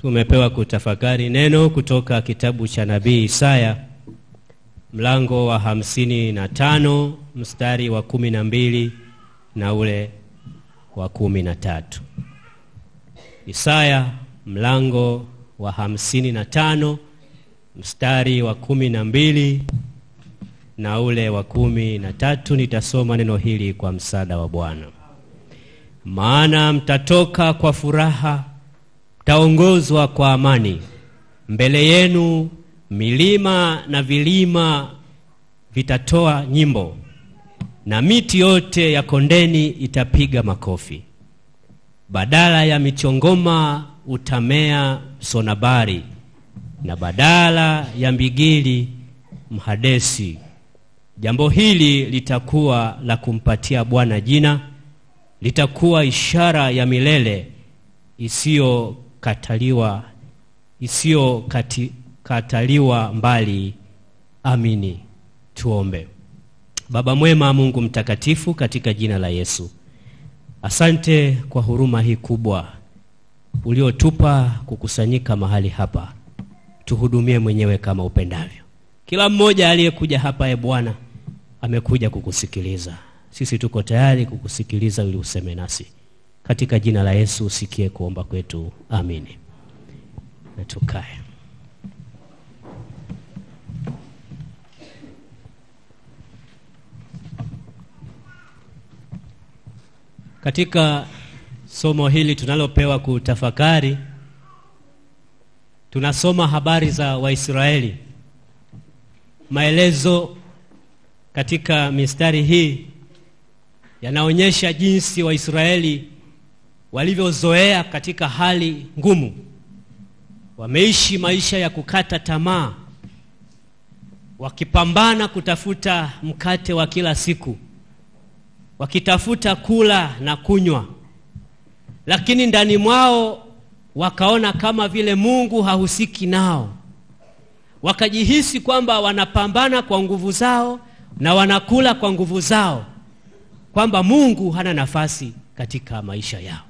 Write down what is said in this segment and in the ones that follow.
Tumepewa kutafakari neno kutoka kitabu cha nabii Isaya, mlango wa 55 mstari wa 12 na ule wa 13. Isaya mlango wa 55 mstari wa 12 na ule wa 13. Nitasoma neno hili kwa msaada wa Bwana. Maana mtatoka kwa furaha, mtaongozwa kwa amani. Mbele yenu milima na vilima vitatoa nyimbo, na miti yote ya kondeni itapiga makofi. Badala ya michongoma utamea sonabari, na badala ya mbigili mhadesi. Jambo hili litakuwa la kumpatia Bwana jina, litakuwa ishara ya milele isiyokataliwa mbali. Amini. Tuombe. Baba mwema, Mungu mtakatifu, katika jina la Yesu, asante kwa huruma hii kubwa uliotupa kukusanyika mahali hapa. Tuhudumie mwenyewe kama upendavyo. Kila mmoja aliyekuja hapa, Bwana, amekuja kukusikiliza. Sisi tuko tayari kukusikiliza ili useme nasi. Katika jina la Yesu usikie kuomba kwetu. Amini. Na tukae. Katika somo hili tunalopewa kutafakari, tunasoma habari za Waisraeli. Maelezo katika mistari hii yanaonyesha jinsi Waisraeli walivyozoea katika hali ngumu. Wameishi maisha ya kukata tamaa, wakipambana kutafuta mkate wa kila siku, wakitafuta kula na kunywa. Lakini ndani mwao wakaona kama vile Mungu hahusiki nao. Wakajihisi kwamba wanapambana kwa nguvu zao na wanakula kwa nguvu zao, kwamba Mungu hana nafasi katika maisha yao.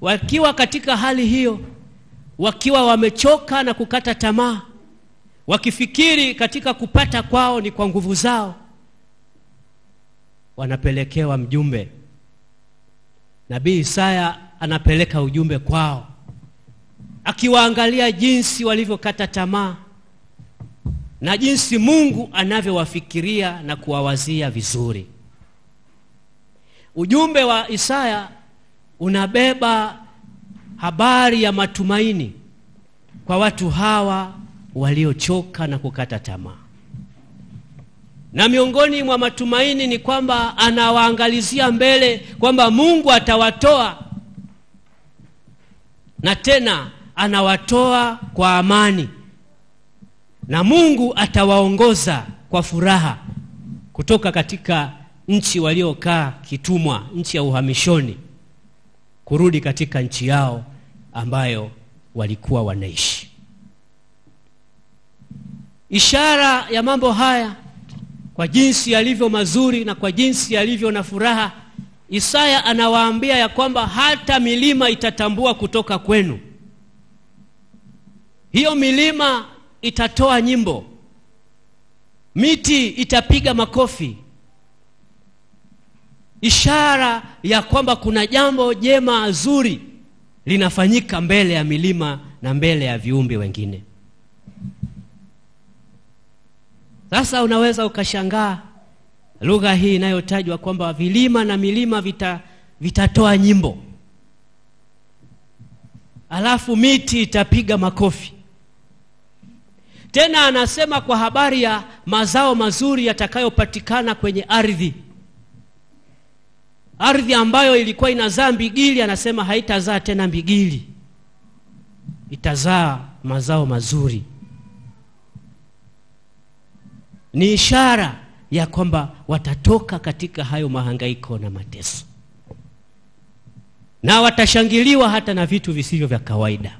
Wakiwa katika hali hiyo, wakiwa wamechoka na kukata tamaa, wakifikiri katika kupata kwao ni kwa nguvu zao, wanapelekewa mjumbe. Nabii Isaya anapeleka ujumbe kwao, akiwaangalia jinsi walivyokata tamaa na jinsi Mungu anavyowafikiria na kuwawazia vizuri. Ujumbe wa Isaya unabeba habari ya matumaini kwa watu hawa waliochoka na kukata tamaa. Na miongoni mwa matumaini ni kwamba anawaangalizia mbele kwamba Mungu atawatoa, na tena anawatoa kwa amani, na Mungu atawaongoza kwa furaha kutoka katika nchi waliokaa kitumwa, nchi ya uhamishoni, kurudi katika nchi yao ambayo walikuwa wanaishi. Ishara ya mambo haya, kwa jinsi yalivyo mazuri na kwa jinsi yalivyo na furaha, Isaya anawaambia ya kwamba hata milima itatambua kutoka kwenu. Hiyo milima itatoa nyimbo, miti itapiga makofi, ishara ya kwamba kuna jambo jema zuri linafanyika mbele ya milima na mbele ya viumbe wengine. Sasa unaweza ukashangaa lugha hii inayotajwa kwamba vilima na milima vitatoa nyimbo, alafu miti itapiga makofi. Tena anasema kwa habari ya mazao mazuri yatakayopatikana kwenye ardhi. Ardhi ambayo ilikuwa inazaa mbigili, anasema haitazaa tena mbigili, itazaa mazao mazuri. Ni ishara ya kwamba watatoka katika hayo mahangaiko na mateso, na watashangiliwa hata na vitu visivyo vya kawaida.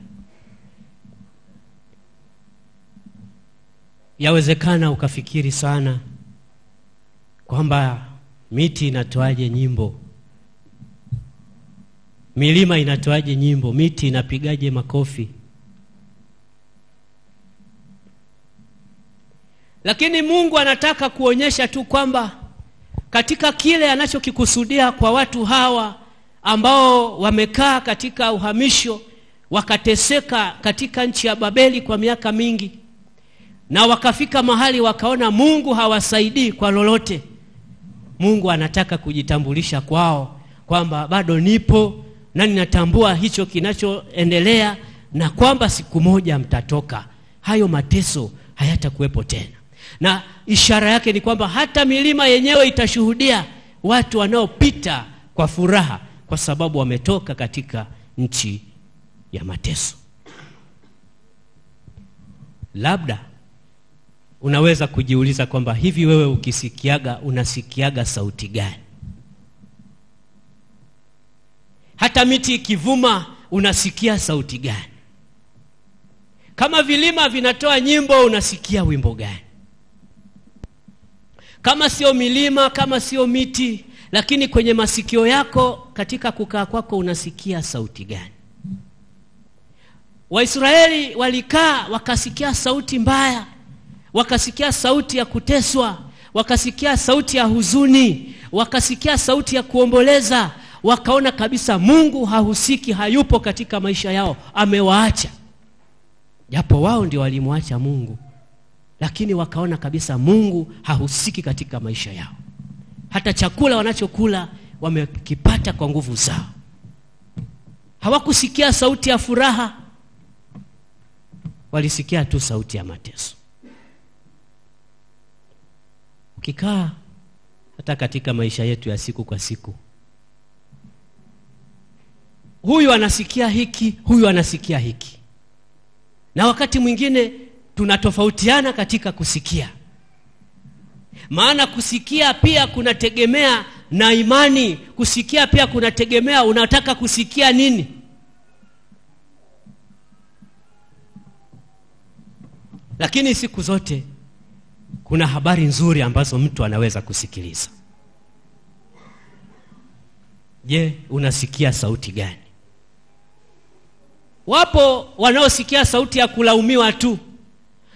Yawezekana ukafikiri sana kwamba miti inatoaje nyimbo. Milima inatoaje nyimbo? Miti inapigaje makofi? Lakini Mungu anataka kuonyesha tu kwamba katika kile anachokikusudia kwa watu hawa ambao wamekaa katika uhamisho, wakateseka katika nchi ya Babeli kwa miaka mingi, na wakafika mahali wakaona Mungu hawasaidii kwa lolote. Mungu anataka kujitambulisha kwao kwamba bado nipo na ninatambua hicho kinachoendelea, na kwamba siku moja mtatoka. Hayo mateso hayatakuwepo tena. Na ishara yake ni kwamba hata milima yenyewe itashuhudia watu wanaopita kwa furaha, kwa sababu wametoka katika nchi ya mateso. Labda unaweza kujiuliza kwamba hivi wewe ukisikiaga, unasikiaga sauti gani? Hata miti ikivuma, unasikia sauti gani? Kama vilima vinatoa nyimbo, unasikia wimbo gani? Kama sio milima, kama sio miti, lakini kwenye masikio yako katika kukaa kwako, unasikia sauti gani? Waisraeli walikaa wakasikia sauti mbaya, wakasikia sauti ya kuteswa, wakasikia sauti ya huzuni, wakasikia sauti ya kuomboleza, wakaona kabisa Mungu hahusiki, hayupo katika maisha yao, amewaacha. Japo wao ndio walimwacha Mungu, lakini wakaona kabisa Mungu hahusiki katika maisha yao. Hata chakula wanachokula wamekipata kwa nguvu zao. Hawakusikia sauti ya furaha, walisikia tu sauti ya mateso. Ukikaa hata katika maisha yetu ya siku kwa siku, huyu anasikia hiki, huyu anasikia hiki, na wakati mwingine tunatofautiana katika kusikia. Maana kusikia pia kunategemea na imani. Kusikia pia kunategemea unataka kusikia nini. Lakini siku zote kuna habari nzuri ambazo mtu anaweza kusikiliza. Je, unasikia sauti gani? Wapo wanaosikia sauti ya kulaumiwa tu.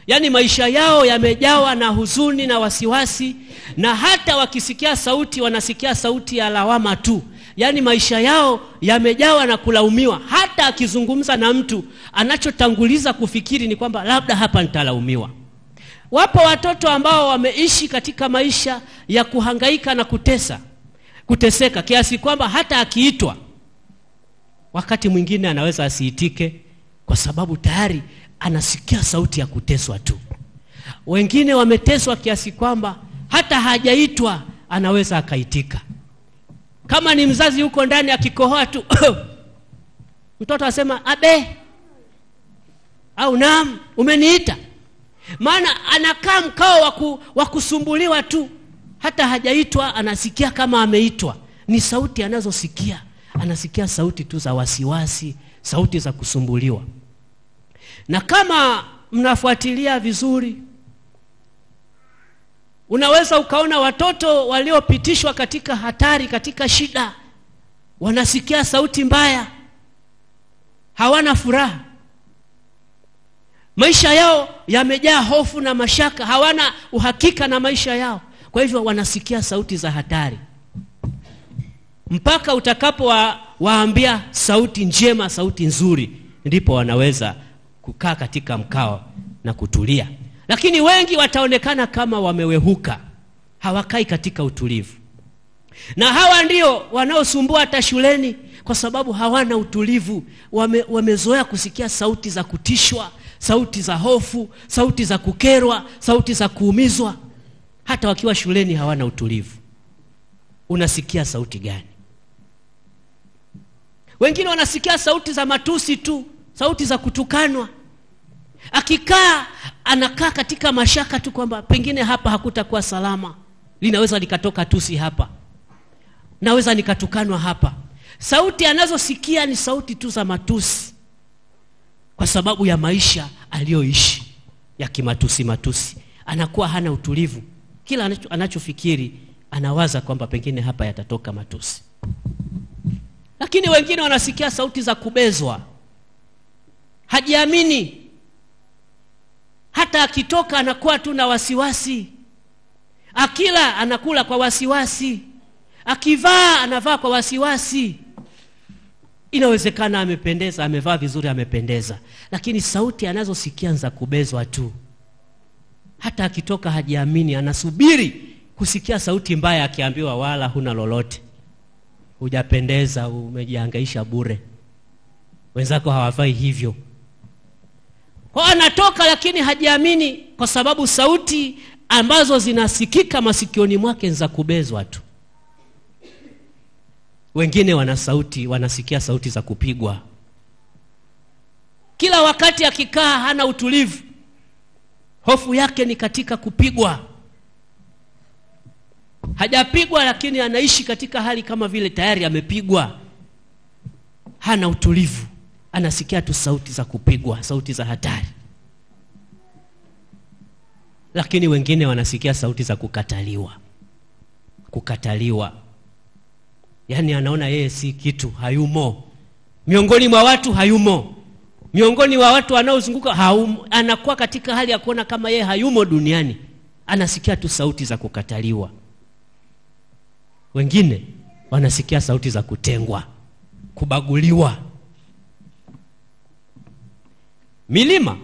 Yaani maisha yao yamejawa na huzuni na wasiwasi, na hata wakisikia sauti wanasikia sauti ya lawama tu. Yaani maisha yao yamejawa na kulaumiwa. Hata akizungumza na mtu, anachotanguliza kufikiri ni kwamba labda hapa nitalaumiwa. Wapo watoto ambao wameishi katika maisha ya kuhangaika na kuteseka kiasi kwamba hata akiitwa wakati mwingine anaweza asiitike, kwa sababu tayari anasikia sauti ya kuteswa tu. Wengine wameteswa kiasi kwamba hata hajaitwa anaweza akaitika. Kama ni mzazi huko ndani akikohoa tu mtoto asema abe au naam, umeniita. Maana anakaa mkao wa kusumbuliwa tu, hata hajaitwa anasikia kama ameitwa. Ni sauti anazosikia, anasikia sauti tu za wasiwasi, sauti za kusumbuliwa. Na kama mnafuatilia vizuri, unaweza ukaona watoto waliopitishwa katika hatari, katika shida, wanasikia sauti mbaya, hawana furaha. Maisha yao yamejaa hofu na mashaka, hawana uhakika na maisha yao. Kwa hivyo wanasikia sauti za hatari. Mpaka utakapowaambia sauti njema, sauti nzuri, ndipo wanaweza kukaa katika mkao na kutulia. Lakini wengi wataonekana kama wamewehuka, hawakai katika utulivu. Na hawa ndio wanaosumbua hata shuleni, kwa sababu hawana utulivu. Wamezoea kusikia sauti za kutishwa, sauti za hofu, sauti za kukerwa, sauti za kuumizwa. Hata wakiwa shuleni hawana utulivu. Unasikia sauti gani? Wengine wanasikia sauti za matusi tu, sauti za kutukanwa. Akikaa anakaa katika mashaka tu kwamba pengine hapa hakutakuwa salama, linaweza likatoka tusi hapa, naweza nikatukanwa hapa. Sauti anazosikia ni sauti tu za matusi, kwa sababu ya maisha aliyoishi ya matusi. Anakuwa hana utulivu. Kila anachofikiri anawaza kwamba pengine hapa yatatoka matusi. Lakini wengine wanasikia sauti za kubezwa. Hajiamini. Hata akitoka anakuwa tu na wasiwasi. Akila anakula kwa wasiwasi. Akivaa anavaa kwa wasiwasi. Inawezekana amependeza, amevaa vizuri, amependeza, lakini sauti anazosikia za kubezwa tu. Hata akitoka hajiamini, anasubiri kusikia sauti mbaya akiambiwa wala huna lolote, hujapendeza, umejihangaisha bure, wenzako hawafai hivyo. Kwa anatoka lakini hajiamini, kwa sababu sauti ambazo zinasikika masikioni mwake za kubezwa tu. Wengine wanasikia sauti za kupigwa. Kila wakati akikaa hana utulivu. Hofu yake ni katika kupigwa. Hajapigwa lakini anaishi katika hali kama vile tayari amepigwa. Hana utulivu. Anasikia tu sauti za kupigwa, sauti za hatari. Lakini wengine wanasikia sauti za kukataliwa. Kukataliwa. Yaani anaona yeye si kitu, hayumo. Miongoni mwa watu hayumo. Miongoni mwa watu wanaozunguka hayumo. Anakuwa katika hali ya kuona kama yeye hayumo duniani. Anasikia tu sauti za kukataliwa. Wengine wanasikia sauti za kutengwa, kubaguliwa. Milima,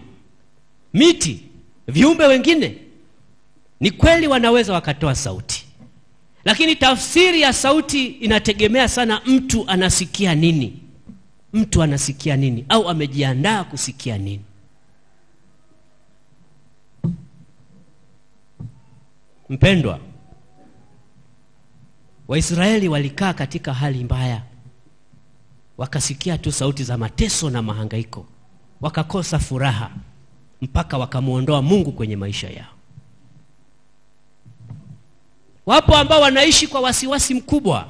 miti, viumbe wengine ni kweli wanaweza wakatoa sauti. Lakini tafsiri ya sauti inategemea sana mtu anasikia nini. Mtu anasikia nini au amejiandaa kusikia nini. Mpendwa, Waisraeli walikaa katika hali mbaya. Wakasikia tu sauti za mateso na mahangaiko. Wakakosa furaha mpaka wakamuondoa Mungu kwenye maisha yao. Wapo ambao wanaishi kwa wasiwasi mkubwa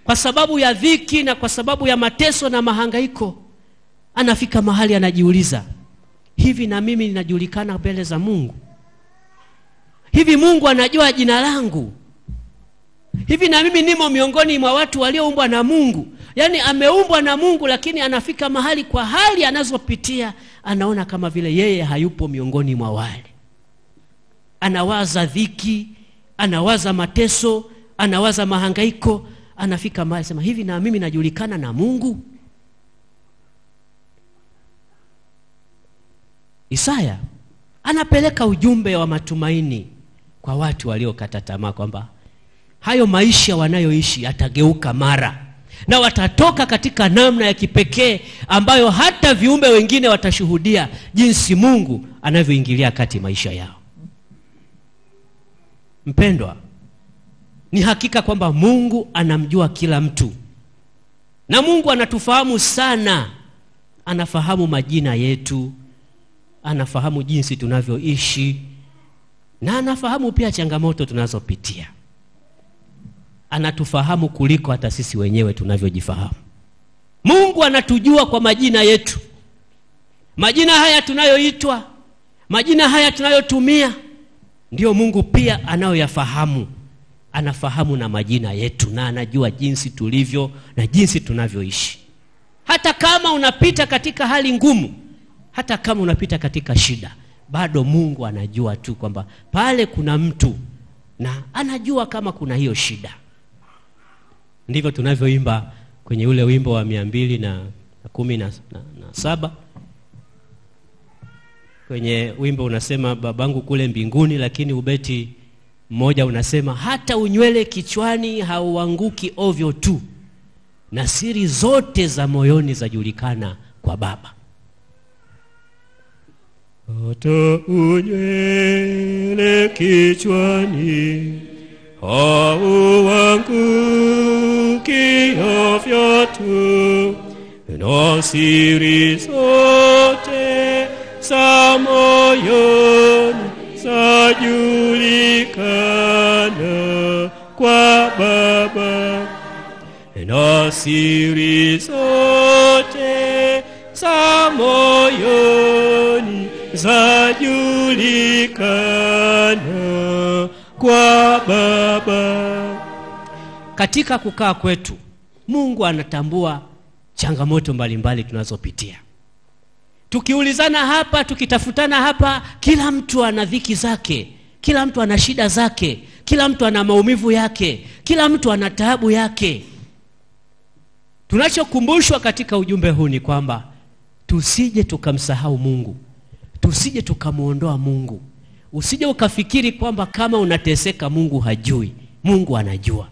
kwa sababu ya dhiki na kwa sababu ya mateso na mahangaiko. Anafika mahali anajiuliza, hivi na mimi ninajulikana mbele za Mungu? Hivi Mungu anajua jina langu? Hivi na mimi nimo miongoni mwa watu walioumbwa na Mungu? Yaani ameumbwa na Mungu, lakini anafika mahali kwa hali anazopitia anaona kama vile yeye hayupo miongoni mwa wale. Anawaza dhiki, anawaza mateso, anawaza mahangaiko. Anafika mahali sema, hivi na mimi najulikana na Mungu? Isaya anapeleka ujumbe wa matumaini kwa watu waliokata tamaa kwamba hayo maisha wanayoishi yatageuka mara, na watatoka katika namna ya kipekee ambayo hata viumbe wengine watashuhudia jinsi Mungu anavyoingilia kati maisha yao. Mpendwa, ni hakika kwamba Mungu anamjua kila mtu. Na Mungu anatufahamu sana. Anafahamu majina yetu, anafahamu jinsi tunavyoishi, na anafahamu pia changamoto tunazopitia. Anatufahamu kuliko hata sisi wenyewe tunavyojifahamu. Mungu anatujua kwa majina yetu. Majina haya tunayoitwa, majina haya tunayotumia, ndio Mungu pia anayoyafahamu. Anafahamu na majina yetu, na anajua jinsi tulivyo na jinsi tunavyoishi. Hata kama unapita katika hali ngumu, hata kama unapita katika shida, bado Mungu anajua tu kwamba pale kuna mtu, na anajua kama kuna hiyo shida. Ndivyo tunavyoimba kwenye ule wimbo wa 217. Kwenye wimbo unasema babangu kule mbinguni, lakini ubeti mmoja unasema hata unywele kichwani hauanguki ovyo tu, na siri zote za moyoni zajulikana kwa Baba. Hata unywele kichwani hauanguki ovyo tu, na siri zote za moyoni zajulikana kwa Baba. Na siri zote za moyoni zajulikana kwa Baba. Katika kukaa kwetu Mungu anatambua changamoto mbalimbali tunazopitia. Tukiulizana hapa, tukitafutana hapa, kila mtu ana dhiki zake, kila mtu ana shida zake, kila mtu ana maumivu yake, kila mtu ana taabu yake. Tunachokumbushwa katika ujumbe huu ni kwamba tusije tukamsahau Mungu, tusije tukamuondoa Mungu. Usije ukafikiri kwamba kama unateseka Mungu hajui. Mungu anajua.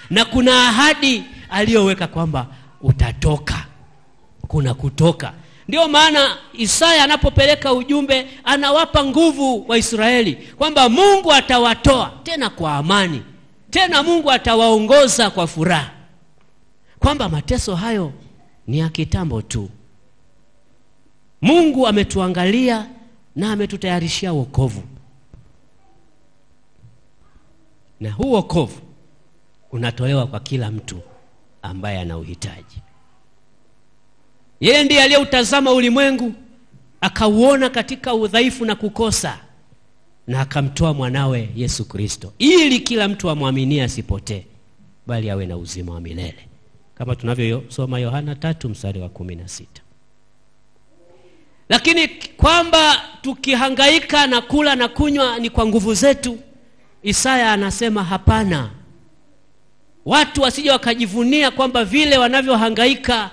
Na kuna ahadi aliyoweka kwamba utatoka. Kuna kutoka. Ndio maana Isaya anapopeleka ujumbe anawapa nguvu wa Israeli kwamba Mungu atawatoa tena kwa amani. Tena Mungu atawaongoza kwa furaha. Kwamba mateso hayo ni ya kitambo tu. Mungu ametuangalia na ametutayarishia wokovu. Na huu wokovu unatolewa kwa kila mtu ambaye ana uhitaji. Yeye ndiye aliyeutazama ulimwengu, akauona katika udhaifu na kukosa, na akamtoa mwanawe Yesu Kristo ili kila mtu amwaminie asipotee bali awe na uzima wa milele. Kama tunavyosoma Yohana 3:16. Lakini kwamba tukihangaika na kula na kunywa ni kwa nguvu zetu, Isaya anasema hapana. Watu wasije wakajivunia kwamba vile wanavyohangaika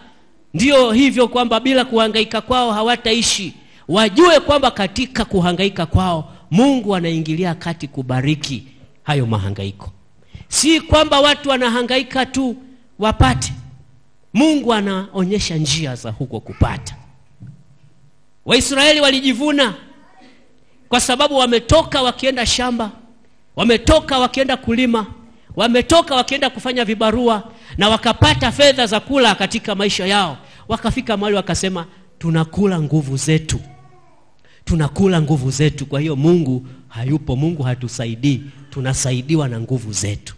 ndio hivyo, kwamba bila kuhangaika kwao hawataishi. Wajue kwamba katika kuhangaika kwao Mungu anaingilia kati kubariki hayo mahangaiko. Si kwamba watu wanahangaika tu wapate. Mungu anaonyesha njia za huko kupata. Waisraeli walijivuna kwa sababu wametoka wakienda shamba, wametoka wakienda kulima, wametoka wakienda kufanya vibarua, na wakapata fedha za kula katika maisha yao. Wakafika mahali wakasema tunakula nguvu zetu. Tunakula nguvu zetu, kwa hiyo Mungu hayupo, Mungu hatusaidii, tunasaidiwa na nguvu zetu.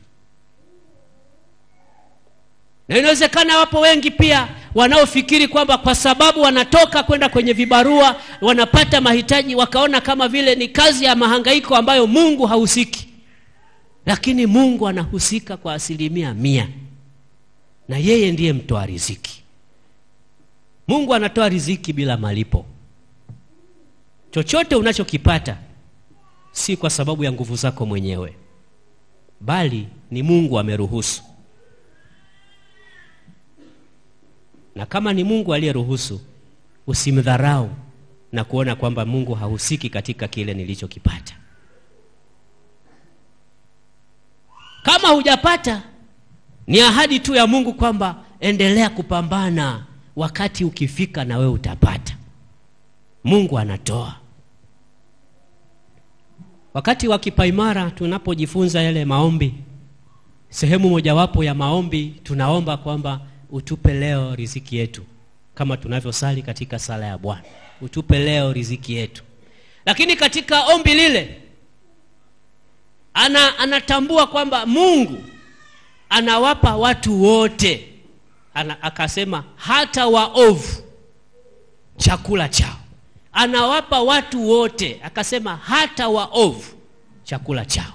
Na inawezekana wapo wengi pia wanaofikiri kwamba kwa sababu wanatoka kwenda kwenye vibarua, wanapata mahitaji, wakaona kama vile ni kazi ya mahangaiko ambayo Mungu hahusiki. Lakini Mungu anahusika kwa 100%. Na yeye ndiye mtoa riziki. Mungu anatoa riziki bila malipo. Chochote unachokipata si kwa sababu ya nguvu zako mwenyewe, bali ni Mungu ameruhusu. Na kama ni Mungu aliyeruhusu, usimdharau na kuona kwamba Mungu hahusiki katika kile nilichokipata. Kama hujapata, ni ahadi tu ya Mungu kwamba endelea kupambana, wakati ukifika na wewe utapata. Mungu anatoa. Wakati wa kipaimara tunapojifunza yale maombi, sehemu mojawapo ya maombi tunaomba kwamba utupe leo riziki yetu, kama tunavyosali katika sala ya Bwana, utupe leo riziki yetu. Lakini katika ombi lile anatambua kwamba Mungu anawapa watu wote. Akasema hata waovu chakula chao. Anawapa watu wote, akasema hata waovu chakula chao.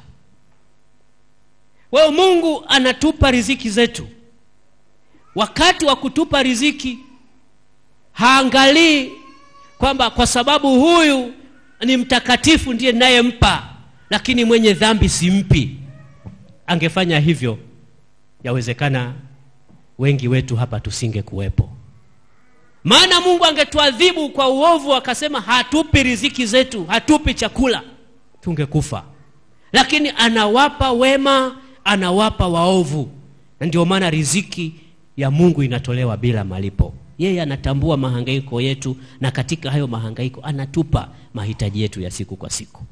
Wewe Mungu anatupa riziki zetu. Wakati wa kutupa riziki haangalii kwamba kwa sababu huyu ni mtakatifu ndiye ninayempa, lakini mwenye dhambi simpi. Angefanya hivyo, yawezekana wengi wetu hapa tusinge kuwepo. Maana Mungu angetuadhibu kwa uovu, akasema hatupi riziki zetu, hatupi chakula, tungekufa. Lakini anawapa wema, anawapa waovu. Na ndio maana riziki ya Mungu inatolewa bila malipo. Yeye anatambua mahangaiko yetu, na katika hayo mahangaiko anatupa mahitaji yetu ya siku kwa siku.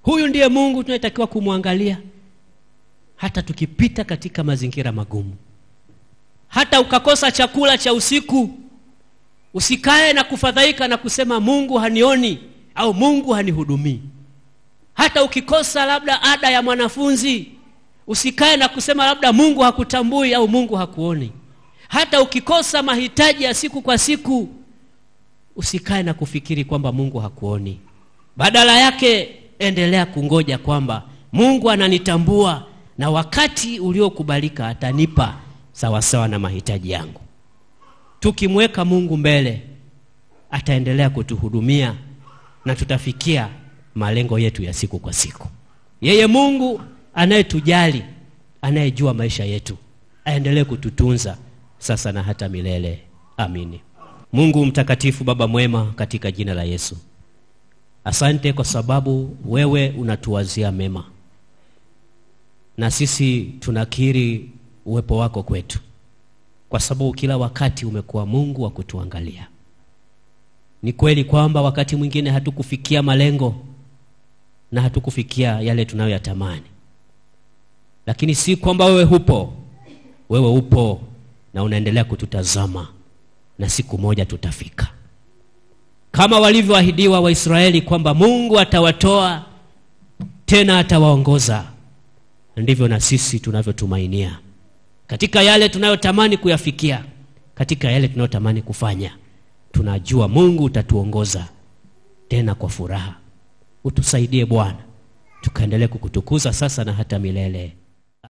Huyu ndiye Mungu tunayetakiwa kumwangalia hata tukipita katika mazingira magumu. Hata ukakosa chakula cha usiku, usikae na kufadhaika na kusema Mungu hanioni au Mungu hanihudumii. Hata ukikosa labda ada ya mwanafunzi, usikae na kusema labda Mungu hakutambui au Mungu hakuoni. Hata ukikosa mahitaji ya siku kwa siku, usikae na kufikiri kwamba Mungu hakuoni. Badala yake endelea kungoja kwamba Mungu ananitambua, na wakati uliokubalika atanipa sawa sawa na mahitaji yangu. Tukimweka Mungu mbele, ataendelea kutuhudumia na tutafikia malengo yetu ya siku kwa siku. Yeye Mungu anayetujali, anayejua maisha yetu, aendelee kututunza sasa na hata milele. Amini. Mungu mtakatifu, Baba mwema, katika jina la Yesu, asante kwa sababu wewe unatuwazia mema, na sisi tunakiri uwepo wako kwetu, kwa sababu kila wakati umekuwa Mungu wa kutuangalia. Ni kweli kwamba wakati mwingine hatukufikia malengo na hatukufikia yale tunayoyatamani, lakini si kwamba wewe hupo. Wewe upo na unaendelea kututazama, na siku moja tutafika. Kama walivyoahidiwa Waisraeli kwamba Mungu atawatoa tena atawaongoza, ndivyo na sisi tunavyotumainia katika yale tunayotamani kuyafikia, katika yale tunayotamani kufanya. Tunajua Mungu utatuongoza tena kwa furaha. Utusaidie Bwana, tukaendelee kukutukuza sasa na hata milele.